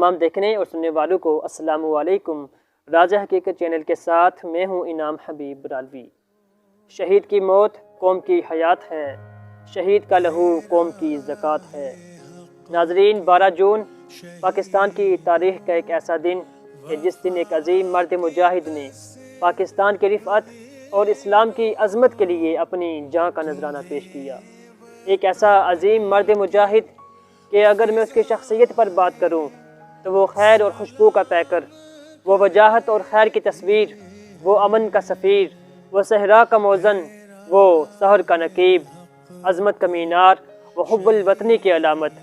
तमाम देखने और सुनने वालों को अस्सलाम वालेकुम। राज़ हकीकत चैनल के साथ मैं हूँ इनाम हबीब बरालवी। शहीद की मौत कौम की हयात है, शहीद का लहू कौम की ज़कात है। नाज़रीन, 12 जून पाकिस्तान की तारीख़ का एक ऐसा दिन कि जिस दिन एक अजीम मर्द मुजाहिद ने पाकिस्तान की रिफ़अत और इस्लाम की अज़मत के लिए अपनी जान का नजराना पेश किया। एक ऐसा अजीम मर्द मुजाहिद कि अगर मैं उसकी शख्सियत पर बात करूं तो वो खैर और खुशबू का पैकर, वो वजाहत और खैर की तस्वीर, वो अमन का सफ़ीर, वो सहरा का मौज़न, वो सहर का नकीब, अज़मत का मीनार, वो हुब्बुल वतनी की अलामत,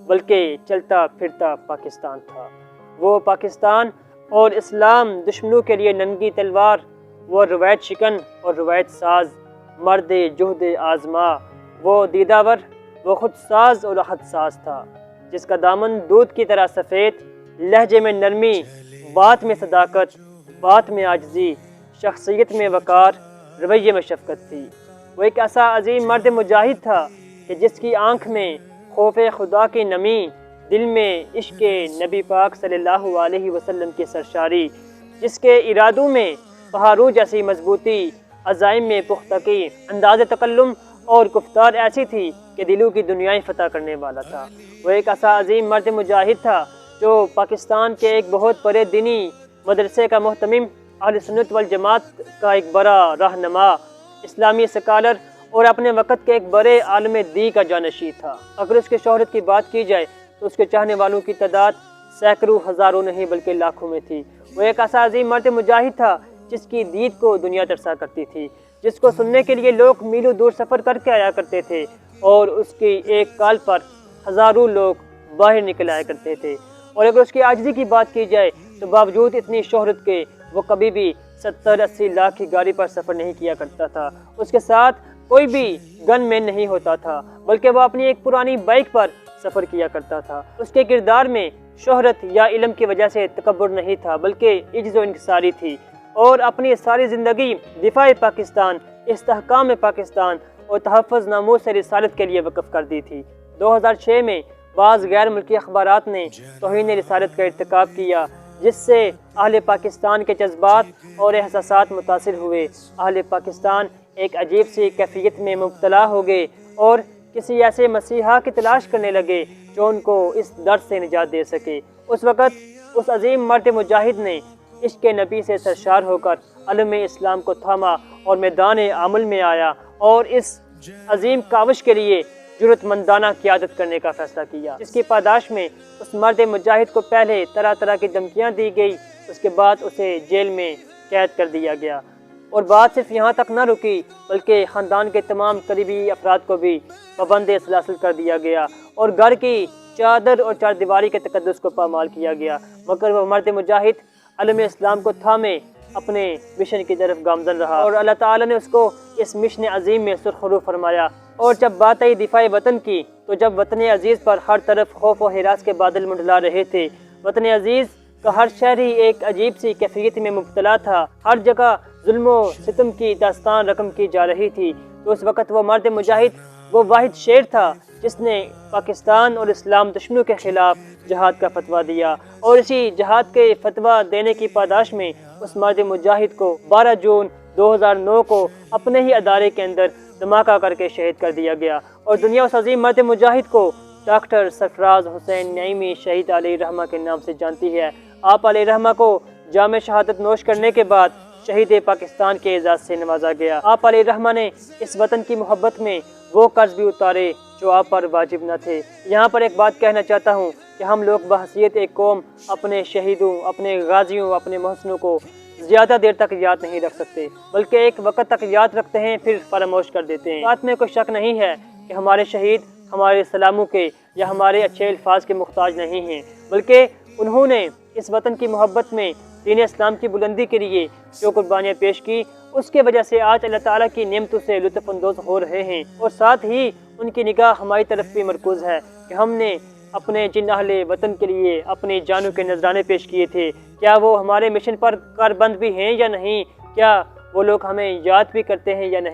बल्कि चलता फिरता पाकिस्तान था। वो पाकिस्तान और इस्लाम दुश्मनों के लिए नंगी तलवार, वो रवायत शिकन और रवायत साज, मर्द जुहद आज़मा, वो दीदावर, वो खुद साज और अहद साज था, जिसका दामन दूध की तरह सफ़ेद, लहजे में नरमी, बात में सदाकत, बात में आजिज़ी, शख्सियत में वक़ार, रवैये में शफ़क़त थी। वो एक ऐसा अजीम मर्द मुजाहिद था कि जिसकी आँख में खौफ़े खुदा की नमी, दिल में इश्क़ नबी पाक सल्लल्लाहु अलैहि वसल्लम की सरशारी, जिसके इरादों में पहाड़ों जैसी मजबूती, अज़ाइम में पुख्तगी, अंदाज़ तकल्लुम और गुफ्तार ऐसी थी कि दिलों की दुनियाएं फ़तह करने वाला था। वो एक ऐसा अजीम मर्द मुजाहिद था जो पाकिस्तान के एक बहुत बड़े दीनी मदरसे का मुहतमिम, अहले सुन्नत वल जमात का एक बड़ा रहनुमा, इस्लामी स्कॉलर और अपने वक़्त के एक बड़े आलम दी का जानशी था। अगर उसके शोहरत की बात की जाए तो उसके चाहने वालों की तादाद सैकड़ों हज़ारों नहीं बल्कि लाखों में थी। वो एक ऐसा अजीम मर्द मुजाहिद था जिसकी दीद को दुनिया तरसा करती थी, जिसको सुनने के लिए लोग मीलों दूर सफ़र करके आया करते थे और उसकी एक कॉल पर हज़ारों लोग बाहर निकल आया करते थे। और अगर उसकी आजिज़ी की बात की जाए तो बावजूद इतनी शोहरत के वो कभी भी 70-80 लाख की गाड़ी पर सफ़र नहीं किया करता था। उसके साथ कोई भी गन मैन नहीं होता था, बल्कि वह अपनी एक पुरानी बाइक पर सफ़र किया करता था। उसके किरदार में शोहरत या इल्म की वजह से तकब्बुर नहीं था, बल्कि इज्ज़त व इंकिसारी थी। और अपनी सारी ज़िंदगी दिफाए पाकिस्तान, इस्तेहकाम पाकिस्तान और तहफ़्फ़ुज़ नामूस रिसालत के लिए वक़्फ़ कर दी थी। 2006 में बाज़ गैर मुल्की अखबारात ने तौहीन रिसालत का इर्तिकाब किया, जिससे अहले पाकिस्तान के जज्बात और एहसासात मुतासिर हुए। अहले पाकिस्तान एक अजीब सी कैफियत में मुब्तला हो गए और किसी ऐसे मसीहा की तलाश करने लगे जो उनको इस दर्द से निजात दे सके। उस वक़्त उस अजीम मर्द मुजाहिद ने इश्क़ नबी से सरशार होकर अलम इस्लाम को थामा और मैदान अमल में आया और इस अजीम काविश के लिए जुर्रतमंदाना क़ियादत करने का फ़ैसला किया। इसकी पादाश में उस मर्द मुजाहिद को पहले तरह तरह की धमकियाँ दी गई, उसके बाद उसे जेल में कैद कर दिया गया। और बात सिर्फ यहाँ तक न रुकी, बल्कि ख़ानदान के तमाम करीबी अफराद को भी पाबंद सलासिल कर दिया गया और घर की चादर और चारदीवारी के तकद्दुस को पामाल किया गया। मगर वह मर्द मुजाहिद अलम इस्लाम को थामे अपने मिशन की तरफ गामजन रहा और अल्लाह ताला ने उसको इस मिशन अजीम में सुरखरू फरमाया। और जब बात आई दिफाए वतन की, तो जब वतन अजीज़ पर हर तरफ खौफ और हिरास के बादल मंडला रहे थे, वतन अजीज़ का हर शहरी एक अजीब सी कैफियत में मुब्तला था। हर जगह जुल्म सितम की दास्तान रकम की जा रही थी। तो उस वक़्त वो मर्द मुजाहिद वो वाहिद शेर था जिसने पाकिस्तान और इस्लाम दुश्मनों के ख़िलाफ़ जहाद का फतवा दिया। और इसी जहाद के फतवा देने की पादाश में उस मर्द मुजाहिद को 12 जून 2009 को अपने ही अदारे के अंदर धमाका करके शहीद कर दिया गया। और दुनिया उस अजीम मर्द मुजाहिद को डॉक्टर सरफराज हुसैन नईमी शहीद अलैहिर्रहमा के नाम से जानती है। आप अलैहिर्रहमा को जाम शहादत नोश करने के बाद शहीद पाकिस्तान के एजाज़ से नवाजा गया। आप अलैहिर्रहमा ने इस वतन की मोहब्बत में वो कर्ज भी उतारे जो आप पर वाजिब न थे। यहाँ पर एक बात कहना चाहता हूँ कि हम लोग बहसीयत एक कौम अपने शहीदों, अपने गाजियों, अपने महसनों को ज़्यादा देर तक याद नहीं रख सकते, बल्कि एक वक़्त तक याद रखते हैं फिर फरामोश कर देते हैं। बात में कोई शक नहीं है कि हमारे शहीद हमारे सलामों के या हमारे अच्छे अल्फाज के मुख्ताज नहीं हैं, बल्कि उन्होंने इस वतन की मोहब्बत में दीन इस्लाम की बुलंदी के लिए जो कुर्बानियाँ पेश की, उसके वजह से आज अल्लाह ताला की नेमतों से लुत्फ़अंदोज़ हो रहे हैं। और साथ ही उनकी निगाह हमारी तरफ भी मरकूज़ है कि हमने अपने जिन अहले वतन के लिए अपनी जानों के नजराने पेश किए थे, क्या वो हमारे मिशन पर कारबंद भी हैं या नहीं, क्या वो लोग हमें याद भी करते हैं या नहीं।